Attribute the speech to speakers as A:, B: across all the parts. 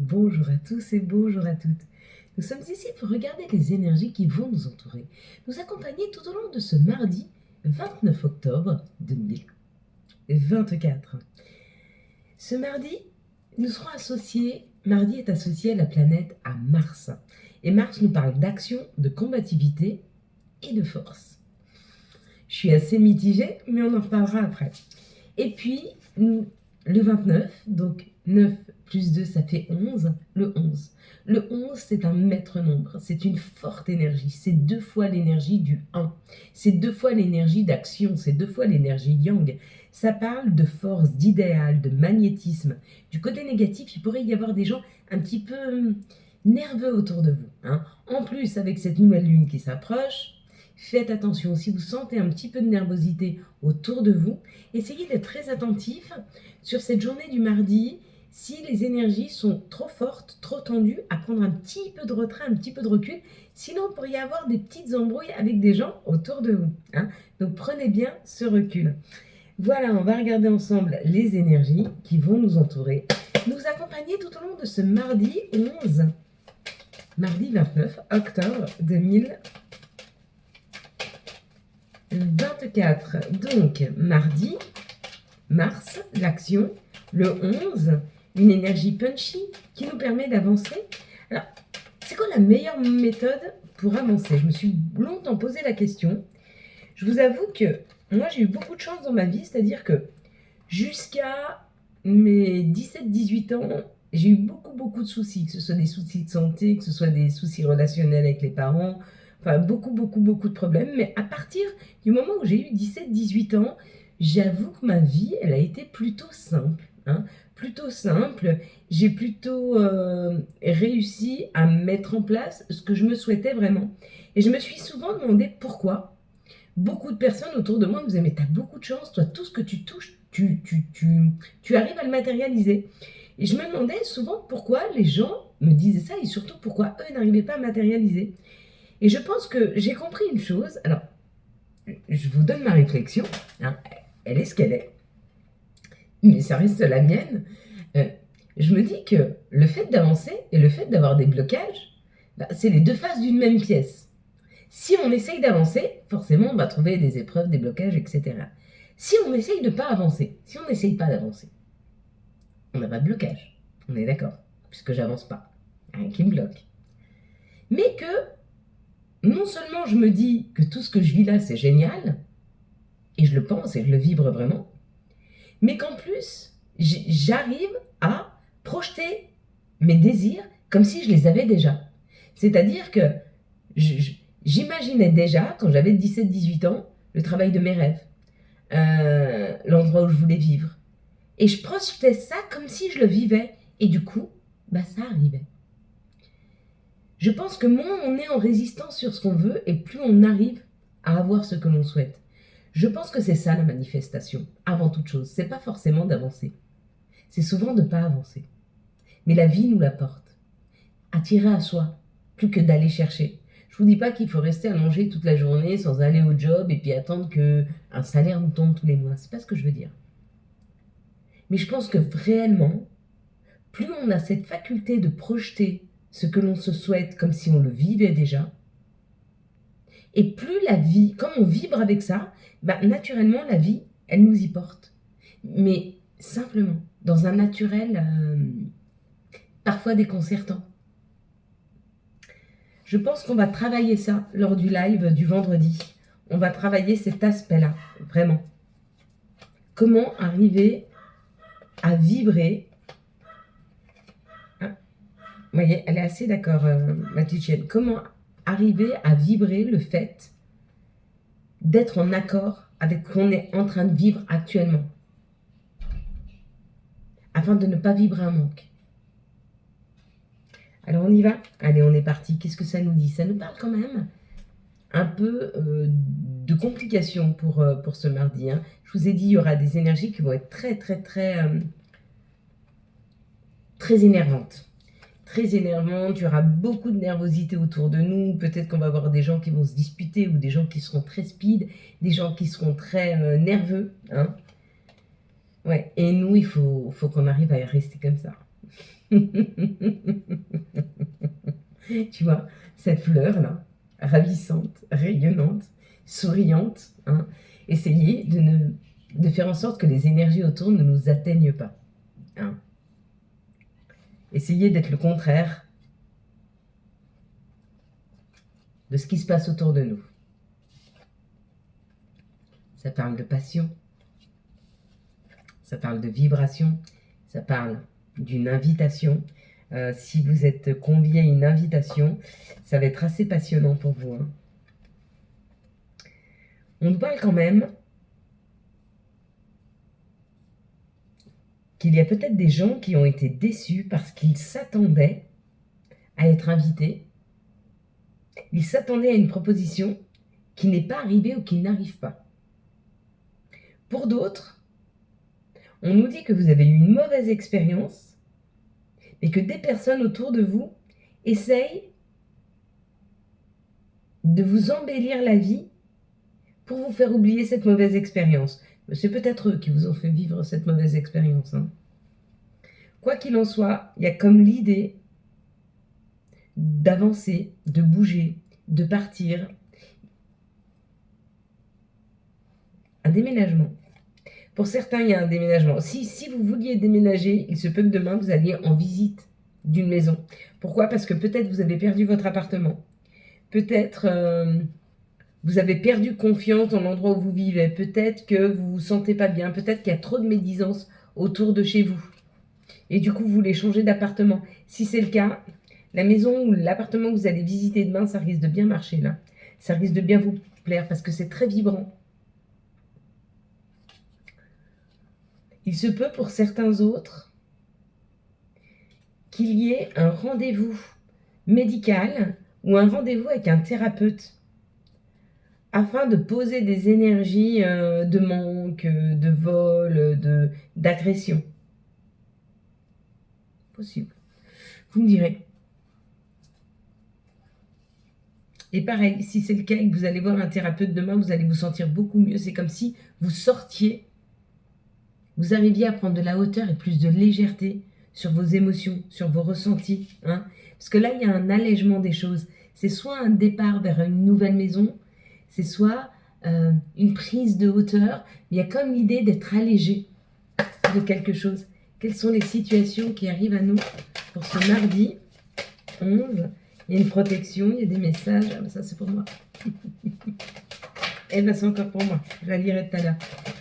A: Bonjour à tous et bonjour à toutes. Nous sommes ici pour regarder les énergies qui vont nous entourer, nous accompagner tout au long de ce mardi 29 octobre 2024. Ce mardi, nous serons mardi est associé à la planète à Mars. Et Mars nous parle d'action, de combativité et de force. Je suis assez mitigée, mais on en reparlera après. Et puis, le 29, donc 9 plus 2, ça fait 11, le 11. Le 11, c'est un maître nombre, c'est une forte énergie, c'est 2 fois l'énergie du 1, c'est 2 fois l'énergie d'action, c'est 2 fois l'énergie yang. Ça parle de force, d'idéal, de magnétisme. Du côté négatif, il pourrait y avoir des gens un petit peu nerveux autour de vous. En plus, avec cette nouvelle lune qui s'approche, faites attention, si vous sentez un petit peu de nervosité autour de vous, essayez d'être très attentif sur cette journée du mardi. Si les énergies sont trop fortes, trop tendues, à prendre un petit peu de retrait, un petit peu de recul. Sinon, il pourrait y avoir des petites embrouilles avec des gens autour de vous. Donc, prenez bien ce recul. Voilà, on va regarder ensemble les énergies qui vont nous entourer, nous accompagner tout au long de ce mardi 11, mardi 29 octobre 2024. Donc, mardi, Mars, l'action, le 11, une énergie punchy qui nous permet d'avancer. Alors, c'est quoi la meilleure méthode pour avancer? Je me suis longtemps posé la question. Je vous avoue que moi, j'ai eu beaucoup de chance dans ma vie, c'est-à-dire que jusqu'à mes 17-18 ans, j'ai eu beaucoup de soucis, que ce soit des soucis de santé, que ce soit des soucis relationnels avec les parents, enfin beaucoup de problèmes. Mais à partir du moment où j'ai eu 17-18 ans, j'avoue que ma vie, elle a été plutôt simple. Plutôt simple, j'ai plutôt réussi à mettre en place ce que je me souhaitais vraiment. Et je me suis souvent demandé pourquoi. Beaucoup de personnes autour de moi me disaient « Mais tu as beaucoup de chance, toi, tout ce que tu touches, tu arrives à le matérialiser. » Et je me demandais souvent pourquoi les gens me disaient ça et surtout pourquoi eux n'arrivaient pas à matérialiser. Et je pense que j'ai compris une chose. Alors, je vous donne ma réflexion. Elle est ce qu'elle est. Mais ça reste la mienne. Je me dis que le fait d'avancer et le fait d'avoir des blocages, c'est les deux faces d'une même pièce. Si on essaye d'avancer, forcément, on va trouver des épreuves, des blocages, etc. Si on essaye de ne pas avancer, si on n'essaye pas d'avancer, on n'a pas de blocage. On est d'accord, puisque j'avance pas. Rien qui me bloque. Mais que, non seulement je me dis que tout ce que je vis là, c'est génial, et je le pense et je le vibre vraiment, mais qu'en plus, j'arrive à projeter mes désirs comme si je les avais déjà. C'est-à-dire que j'imaginais déjà, quand j'avais 17-18 ans, le travail de mes rêves, l'endroit où je voulais vivre. Et je projetais ça comme si je le vivais. Et du coup, ça arrivait. Je pense que moins on est en résistance sur ce qu'on veut, et plus on arrive à avoir ce que l'on souhaite. Je pense que c'est ça la manifestation, avant toute chose. C'est pas forcément d'avancer. C'est souvent de ne pas avancer. Mais la vie nous l'apporte. Attirer à soi, plus que d'aller chercher. Je vous dis pas qu'il faut rester allongé toute la journée sans aller au job et puis attendre qu'un salaire nous tombe tous les mois. C'est pas ce que je veux dire. Mais je pense que réellement, plus on a cette faculté de projeter ce que l'on se souhaite comme si on le vivait déjà, et plus la vie, quand on vibre avec ça, naturellement la vie, elle nous y porte. Mais simplement, dans un naturel parfois déconcertant. Je pense qu'on va travailler ça lors du live du vendredi. On va travailler cet aspect-là, vraiment. Comment arriver à vibrer. Vous voyez, elle est assez d'accord, ma petite chienne. Comment arriver à vibrer le fait d'être en accord avec ce qu'on est en train de vivre actuellement, afin de ne pas vibrer un manque. Alors on y va? Allez, on est parti. Qu'est-ce que ça nous dit? Ça nous parle quand même un peu de complications pour ce mardi. Je vous ai dit, il y aura des énergies qui vont être très énervantes. Très énervantes, il y aura beaucoup de nervosité autour de nous. Peut-être qu'on va avoir des gens qui vont se disputer ou des gens qui seront très speed, des gens qui seront très nerveux. Ouais. Et nous, il faut qu'on arrive à rester comme ça. Tu vois, cette fleur-là, ravissante, rayonnante, souriante, hein, essayez de faire en sorte que les énergies autour ne nous atteignent pas. Hein. Essayez d'être le contraire de ce qui se passe autour de nous. Ça parle de passion, ça parle de vibration, ça parle d'une invitation. Si vous êtes convié à une invitation, ça va être assez passionnant pour vous. Hein. On nous parle quand même qu'il y a peut-être des gens qui ont été déçus parce qu'ils s'attendaient à être invités. Ils s'attendaient à une proposition qui n'est pas arrivée ou qui n'arrive pas. Pour d'autres, on nous dit que vous avez eu une mauvaise expérience et que des personnes autour de vous essayent de vous embellir la vie pour vous faire oublier cette mauvaise expérience. Mais c'est peut-être eux qui vous ont fait vivre cette mauvaise expérience. Hein. Quoi qu'il en soit, il y a comme l'idée d'avancer, de bouger, de partir. Un déménagement. Pour certains, il y a un déménagement. Si vous vouliez déménager, il se peut que demain, vous alliez en visite d'une maison. Pourquoi? Parce que peut-être vous avez perdu votre appartement. Peut-être vous avez perdu confiance dans l'endroit où vous vivez. Peut-être que vous ne vous sentez pas bien. Peut-être qu'il y a trop de médisance autour de chez vous. Et du coup, vous voulez changer d'appartement. Si c'est le cas, la maison ou l'appartement que vous allez visiter demain, ça risque de bien marcher là. Ça risque de bien vous plaire parce que c'est très vibrant. Il se peut pour certains autres qu'il y ait un rendez-vous médical ou un rendez-vous avec un thérapeute afin de poser des énergies de manque, de vol, d'agression. Possible. Vous me direz. Et pareil, si c'est le cas et que vous allez voir un thérapeute demain, vous allez vous sentir beaucoup mieux. C'est comme si vous sortiez, vous arriviez à prendre de la hauteur et plus de légèreté sur vos émotions, sur vos ressentis. Hein. Parce que là, il y a un allègement des choses. C'est soit un départ vers une nouvelle maison, c'est soit une prise de hauteur. Il y a comme l'idée d'être allégé de quelque chose. Quelles sont les situations qui arrivent à nous pour ce mardi 11 ? Il y a une protection, il y a des messages. Ah ben ça, c'est pour moi. Eh bien, c'est encore pour moi. Je la lirai tout à l'heure.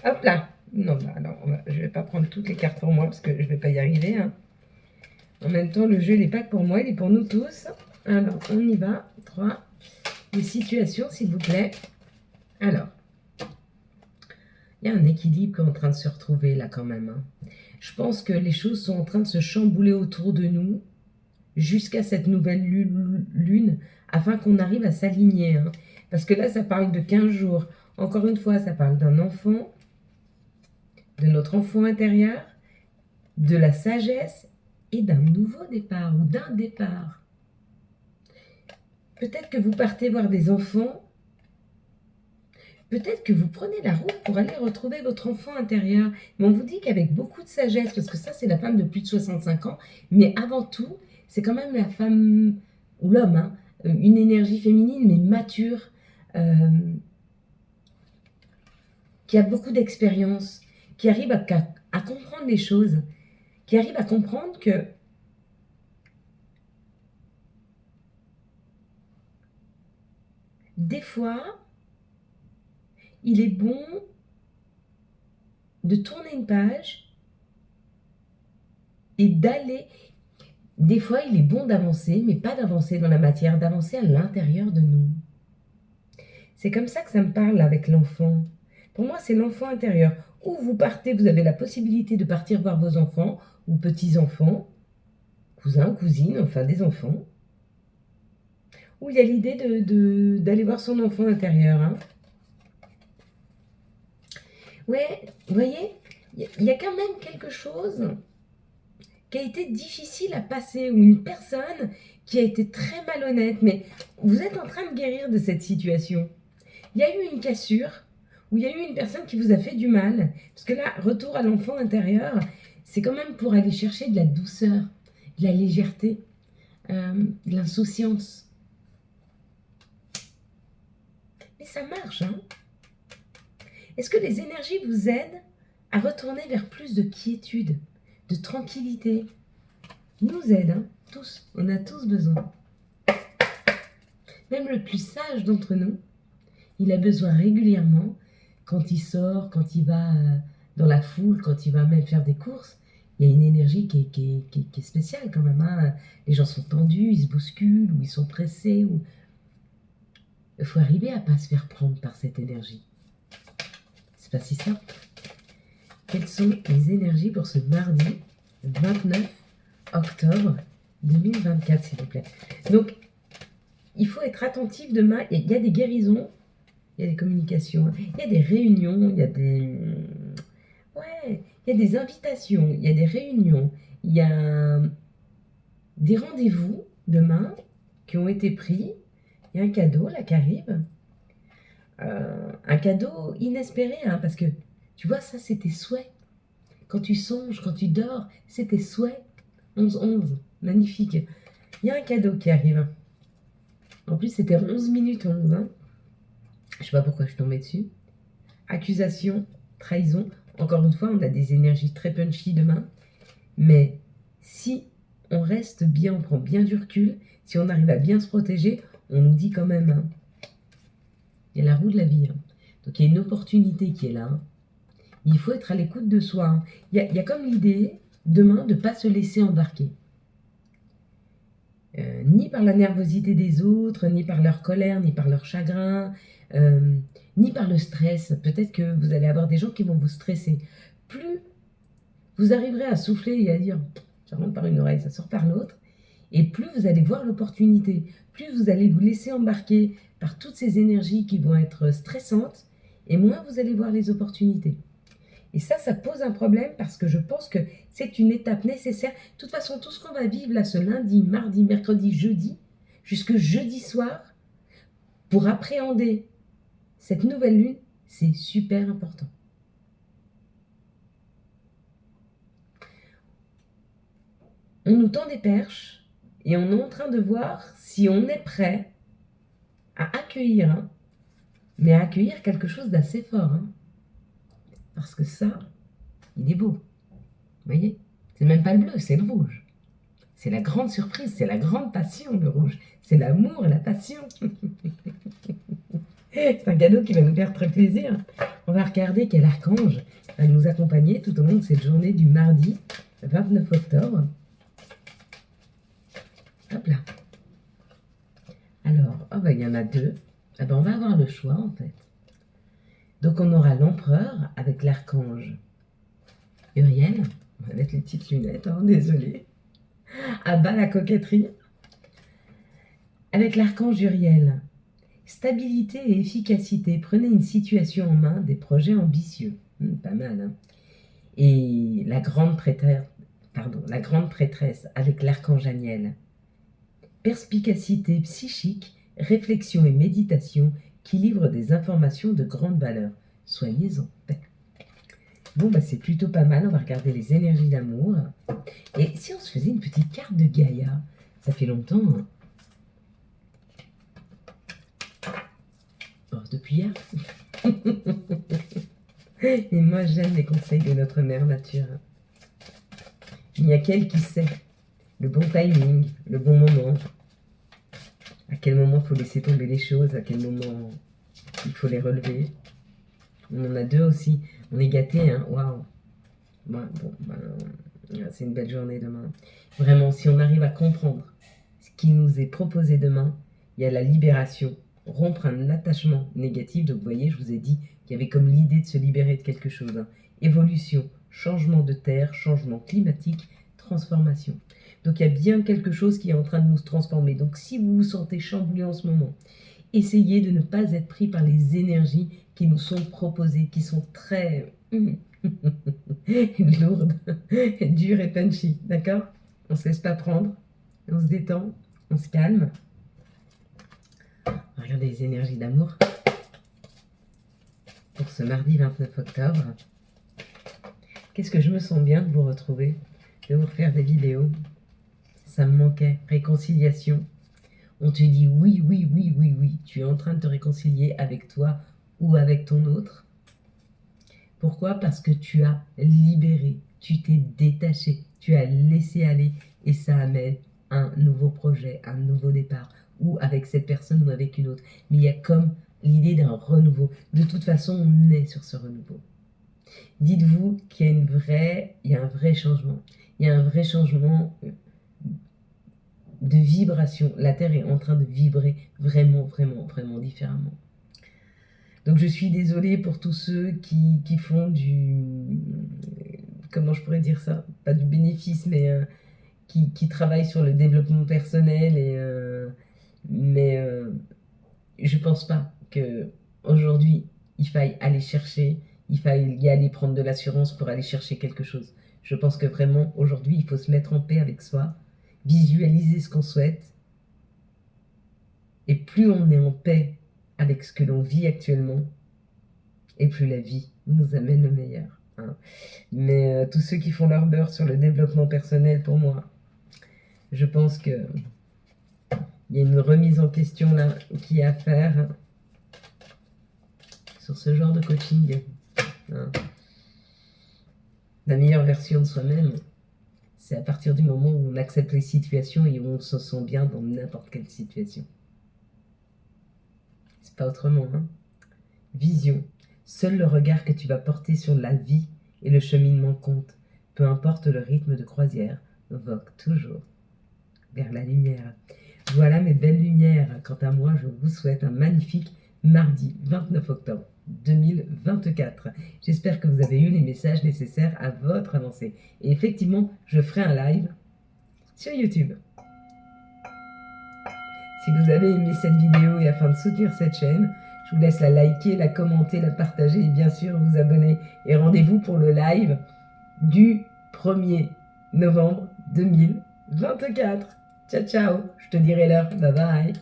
A: Hop là. Non, bah, alors, je ne vais pas prendre toutes les cartes pour moi parce que je ne vais pas y arriver. Hein. En même temps, le jeu, il n'est pas que pour moi, il est pour nous tous. Alors, on y va. 3. Les situations, s'il vous plaît. Alors, il y a un équilibre qui est en train de se retrouver là quand même. Hein. Je pense que les choses sont en train de se chambouler autour de nous jusqu'à cette nouvelle lune afin qu'on arrive à s'aligner. Hein. Parce que là, ça parle de 15 jours. Encore une fois, ça parle d'un enfant, de notre enfant intérieur, de la sagesse et d'un nouveau départ ou d'un départ. Peut-être que vous partez voir des enfants. Peut-être que vous prenez la route pour aller retrouver votre enfant intérieur. Mais on vous dit qu'avec beaucoup de sagesse, parce que ça, c'est la femme de plus de 65 ans, mais avant tout, c'est quand même la femme, ou l'homme, hein, une énergie féminine, mais mature, qui a beaucoup d'expérience, qui arrive à comprendre les choses, qui arrive à comprendre que des fois, il est bon de tourner une page et d'aller. Des fois, il est bon d'avancer, mais pas d'avancer dans la matière, d'avancer à l'intérieur de nous. C'est comme ça que ça me parle avec l'enfant. Pour moi, c'est l'enfant intérieur. Où vous partez, vous avez la possibilité de partir voir vos enfants ou petits-enfants, cousins, cousines, enfin des enfants. Où il y a l'idée d'aller voir son enfant intérieur. Hein. Ouais, vous voyez, il y a quand même quelque chose qui a été difficile à passer, ou une personne qui a été très malhonnête, mais vous êtes en train de guérir de cette situation. Il y a eu une cassure, où il y a eu une personne qui vous a fait du mal, parce que là, retour à l'enfant intérieur, c'est quand même pour aller chercher de la douceur, de la légèreté, de l'insouciance. Mais ça marche, hein? Est-ce que les énergies vous aident à retourner vers plus de quiétude, de tranquillité? Ils nous aident, hein, tous. On a tous besoin. Même le plus sage d'entre nous, il a besoin régulièrement, quand il sort, quand il va dans la foule, quand il va même faire des courses, il y a une énergie qui est spéciale quand même, hein. Les gens sont tendus, ils se bousculent, ou ils sont pressés. Ou... Il faut arriver à ne pas se faire prendre par cette énergie. C'est pas si simple. Quelles sont les énergies pour ce mardi 29 octobre 2024, s'il vous plaît? Donc, il faut être attentif demain. Il y a des guérisons, il y a des communications, il y a des réunions, il y a des... Ouais, il y a des invitations, il y a des réunions, il y a des rendez-vous demain qui ont été pris. Il y a un cadeau là qui arrive. Un cadeau inespéré, hein, parce que tu vois, ça c'est tes souhaits. Quand tu songes, quand tu dors, c'est tes souhaits. 11-11, magnifique. Il y a un cadeau qui arrive. En plus, c'était 11 minutes 11. Hein. Je sais pas pourquoi je suis tombée dessus. Accusation, trahison. Encore une fois, on a des énergies très punchy demain. Mais si on reste bien, on prend bien du recul, si on arrive à bien se protéger, on nous dit quand même, hein, il y a la roue de la vie. Hein. Donc il y a une opportunité qui est là. Hein. Mais il faut être à l'écoute de soi. Hein. Il y a comme l'idée, demain, de ne pas se laisser embarquer. Ni par la nervosité des autres, ni par leur colère, ni par leur chagrin, ni par le stress. Peut-être que vous allez avoir des gens qui vont vous stresser. Plus vous arriverez à souffler et à dire « ça rentre par une oreille, ça sort par l'autre », et plus vous allez voir l'opportunité, plus vous allez vous laisser embarquer par toutes ces énergies qui vont être stressantes, et moins vous allez voir les opportunités. Et ça pose un problème parce que je pense que c'est une étape nécessaire. De toute façon, tout ce qu'on va vivre là ce lundi, mardi, mercredi, jeudi, jusque jeudi soir, pour appréhender cette nouvelle lune, c'est super important. On nous tend des perches et on est en train de voir si on est prêt à accueillir, hein, mais à accueillir quelque chose d'assez fort. Hein. Parce que ça, il est beau. Vous voyez? C'est même pas le bleu, c'est le rouge. C'est la grande surprise, c'est la grande passion, le rouge. C'est l'amour, la passion. C'est un cadeau qui va nous faire très plaisir. On va regarder quel archange va nous accompagner tout au long de cette journée du mardi 29 octobre. Hop là. Alors, oh bah, il y en a deux. Ah bah, on va avoir le choix en fait. Donc on aura l'empereur avec l'archange Uriel. On va mettre les petites lunettes, hein, désolé. À bas la coquetterie. Avec l'archange Uriel. Stabilité et efficacité. Prenez une situation en main, des projets ambitieux. Pas mal, hein. Et la grande prêtresse avec l'archange Aniel. Perspicacité psychique, réflexion et méditation qui livrent des informations de grande valeur. Soyez en paix. Bon, bah c'est plutôt pas mal. On va regarder les énergies d'amour. Et si on se faisait une petite carte de Gaïa, ça fait longtemps. Hein. Oh, depuis hier. Et moi, j'aime les conseils de notre mère nature. Il n'y a qu'elle qui sait le bon timing, le bon moment. À quel moment il faut laisser tomber les choses, à quel moment il faut les relever. On en a deux aussi. On est gâtés, hein. Waouh. Ouais, bon, c'est une belle journée demain. Vraiment, si on arrive à comprendre ce qui nous est proposé demain, il y a la libération, rompre un attachement négatif. Donc, vous voyez, je vous ai dit qu'il y avait comme l'idée de se libérer de quelque chose. Hein. Évolution, changement de terre, changement climatique, transformation. Donc, il y a bien quelque chose qui est en train de nous transformer. Donc, si vous vous sentez chamboulé en ce moment, essayez de ne pas être pris par les énergies qui nous sont proposées, qui sont très lourdes, dures et punchy, d'accord? On ne se laisse pas prendre, on se détend, on se calme. Regardez les énergies d'amour pour ce mardi 29 octobre. Qu'est-ce que je me sens bien de vous retrouver, de vous refaire des vidéos. ça me manquait. Réconciliation. On te dit oui, oui, oui, oui, oui. Tu es en train de te réconcilier avec toi ou avec ton autre. Pourquoi? Parce que tu as libéré, tu t'es détaché, tu as laissé aller et ça amène un nouveau projet, un nouveau départ, ou avec cette personne ou avec une autre. Mais il y a comme l'idée d'un renouveau. De toute façon, on est sur ce renouveau. Dites-vous qu'il y a un vrai changement. Il y a un vrai changement de vibration. La Terre est en train de vibrer vraiment, vraiment, vraiment différemment. Donc je suis désolée pour tous ceux qui font du... Comment je pourrais dire ça? Pas du bénéfice, mais qui travaillent sur le développement personnel. Mais je pense pas qu'aujourd'hui, il faille aller chercher, il faille y aller prendre de l'assurance pour aller chercher quelque chose. Je pense que vraiment, aujourd'hui, il faut se mettre en paix avec soi, visualiser ce qu'on souhaite. Et plus on est en paix avec ce que l'on vit actuellement, et plus la vie nous amène le meilleur. Hein. Mais tous ceux qui font leur beurre sur le développement personnel, pour moi, je pense que il y a une remise en question là qui est à faire sur ce genre de coaching. Hein. La meilleure version de soi-même, c'est à partir du moment où on accepte les situations et où on se sent bien dans n'importe quelle situation. C'est pas autrement, hein. Vision. Seul le regard que tu vas porter sur la vie et le cheminement compte. Peu importe le rythme de croisière, vogue toujours vers la lumière. Voilà mes belles lumières. Quant à moi, je vous souhaite un magnifique mardi 29 octobre 2024. J'espère que vous avez eu les messages nécessaires à votre avancée. Et effectivement, je ferai un live sur YouTube. Si vous avez aimé cette vidéo et afin de soutenir cette chaîne, je vous laisse la liker, la commenter, la partager et bien sûr vous abonner. Et rendez-vous pour le live du 1er novembre 2024. Ciao, ciao. Je te dirai l'heure. Bye bye.